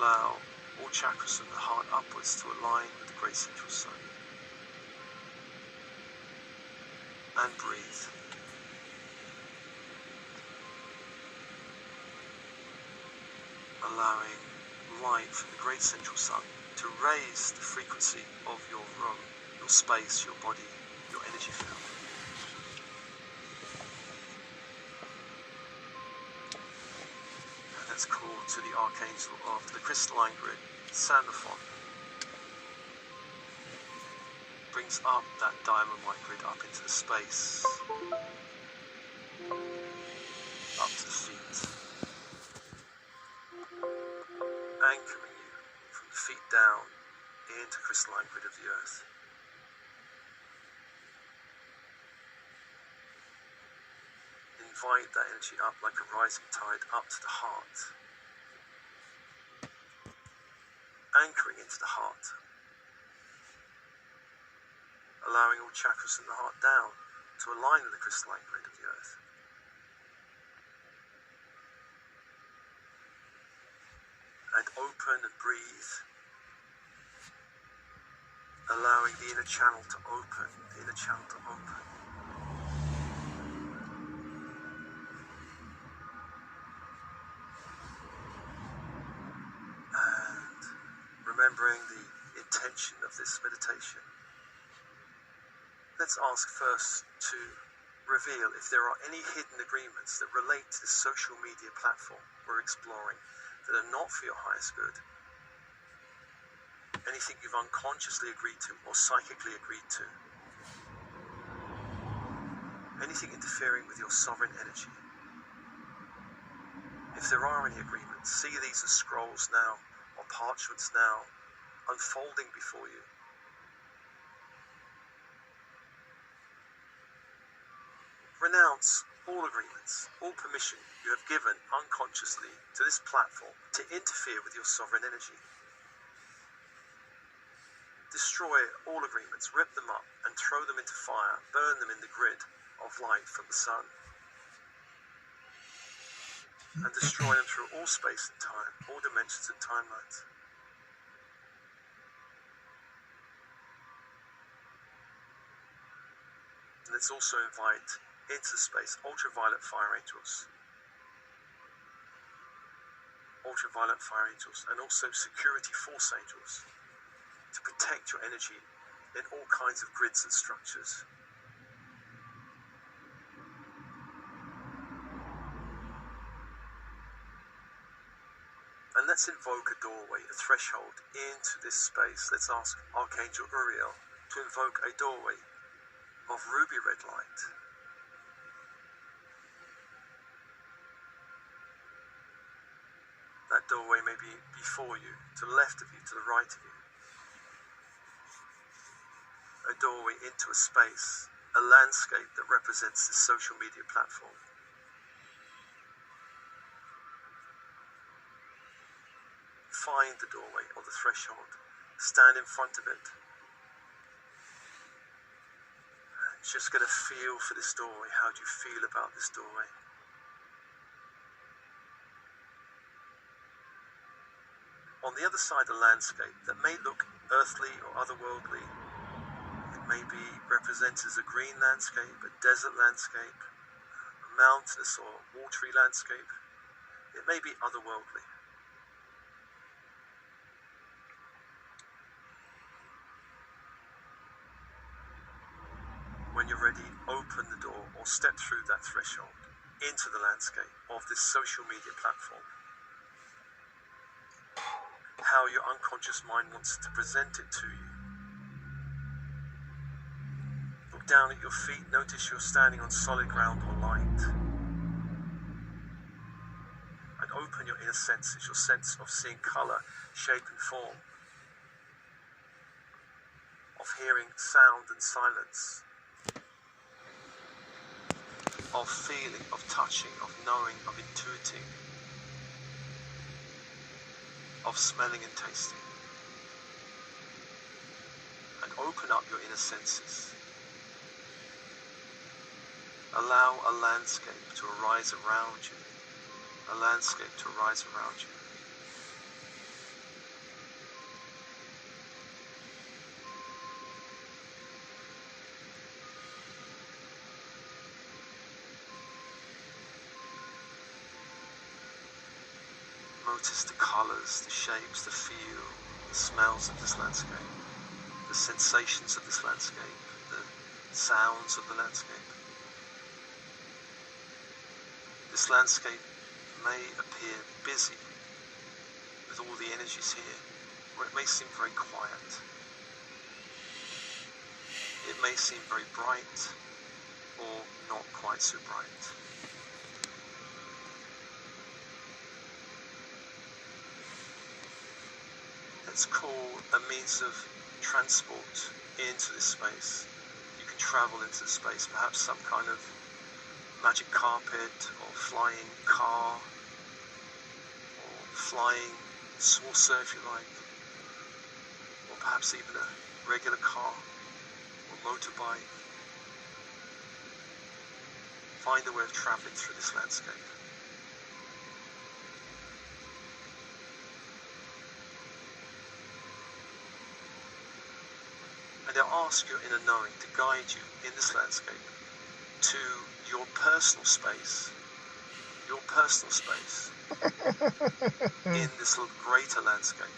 allow all chakras from the heart upwards to align with the great central sun. And breathe. Allowing light from the great central sun to raise the frequency of your room, your space, your body, your energy field. And let's call to the archangel of the crystalline grid, Sandalphon. Brings up that diamond white grid up into the space, up to the feet, anchoring you from the feet down into crystalline grid of the earth. Invite that energy up like a rising tide up to the heart, anchoring into the heart, allowing all chakras in the heart down to align with the crystalline grid of the earth. And open and breathe, allowing the inner channel to open, the inner channel to open. And remembering the intention of this meditation, let's ask first to reveal if there are any hidden agreements that relate to this social media platform we're exploring that are not for your highest good. Anything you've unconsciously agreed to or psychically agreed to. Anything interfering with your sovereign energy. If there are any agreements, see these as scrolls now or parchments now unfolding before you. Renounce all agreements, all permission you have given unconsciously to this platform to interfere with your sovereign energy. Destroy all agreements, rip them up and throw them into fire, burn them in the grid of light from the sun. And destroy them through all space and time, all dimensions and timelines. And let's also invite into space ultraviolet fire angels, and also security force angels to protect your energy in all kinds of grids and structures. And let's invoke a doorway, a threshold into this space. Let's ask Archangel Uriel to invoke a doorway of ruby red light. That doorway may be before you, to the left of you, to the right of you. A doorway into a space, a landscape that represents this social media platform. Find the doorway or the threshold. Stand in front of it. And just get a feel for this doorway. How do you feel about this doorway? On the other side of the landscape that may look earthly or otherworldly, it may be represented as a green landscape, a desert landscape, a mountainous or watery landscape. It may be otherworldly. When you're ready, open the door or step through that threshold into the landscape of this social media platform. How your unconscious mind wants to present it to you. Look down at your feet, notice you're standing on solid ground or light. And open your inner senses, your sense of seeing colour, shape and form, of hearing sound and silence, of feeling, of touching, of knowing, of intuiting, of smelling and tasting. And open up your inner senses. Allow a landscape to arise around you. A landscape to arise around you. notice the colors, the shapes, the feel, the smells of this landscape, the sensations of this landscape, the sounds of the landscape. This landscape may appear busy with all the energies here, or it may seem very quiet. It may seem very bright, or not quite so bright. Let's call a means of transport into this space. You can travel into the space, perhaps some kind of magic carpet, or flying car, or flying saucer if you like, or perhaps even a regular car or motorbike. Find a way of traveling through this landscape. And I'll ask your inner knowing to guide you in this landscape to your personal space in this little greater landscape,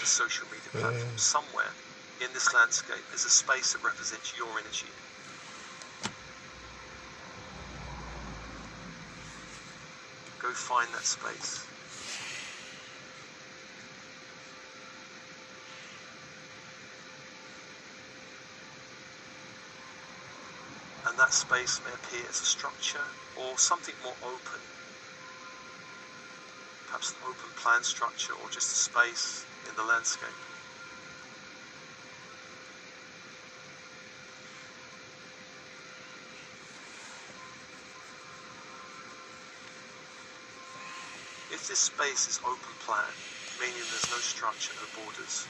the social media platform. Somewhere in this landscape is a space that represents your energy. Go find that space. And that space may appear as a structure or something more open. Perhaps an open plan structure or just a space in the landscape. If this space is open plan, meaning there's no structure, no borders,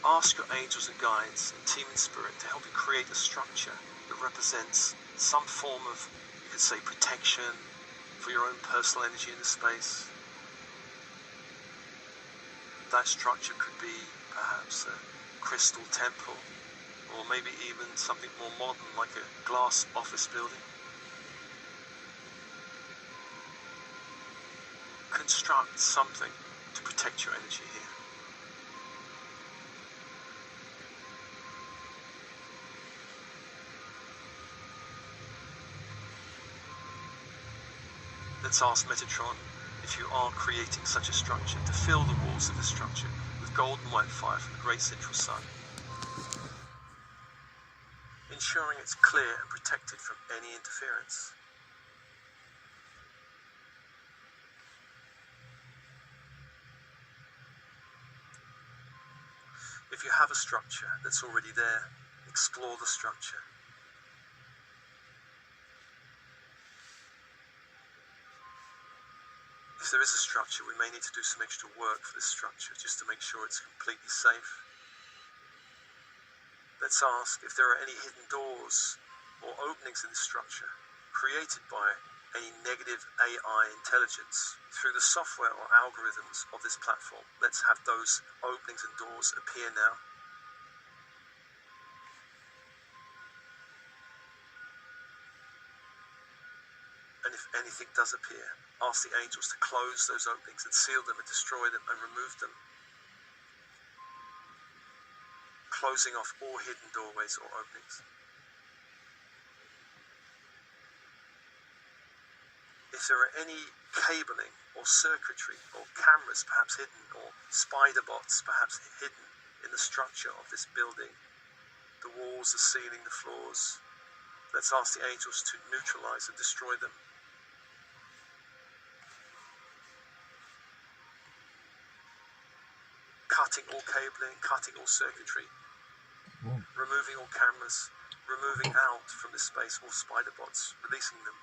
ask your angels and guides and team in spirit to help you create a structure that represents some form of, you could say, protection for your own personal energy in the space. That structure could be perhaps a crystal temple, or maybe even something more modern like a glass office building. Construct something to protect your energy here. Let's ask Metatron if you are creating such a structure to fill the walls of the structure with gold and white fire from the great central sun, ensuring it's clear and protected from any interference. If you have a structure that's already there, explore the structure. If there is a structure, we may need to do some extra work for this structure just to make sure it's completely safe. Let's ask if there are any hidden doors or openings in this structure created by any negative AI intelligence through the software or algorithms of this platform. Let's have those openings and doors appear now. And if anything does appear, ask the angels to close those openings and seal them and destroy them and remove them, closing off all hidden doorways or openings. If there are any cabling or circuitry or cameras perhaps hidden, or spider bots perhaps hidden in the structure of this building, the walls, the ceiling, the floors, let's ask the angels to neutralize and destroy them. Cutting all cabling, cutting all circuitry, removing all cameras, removing out from this space all spider bots, releasing them.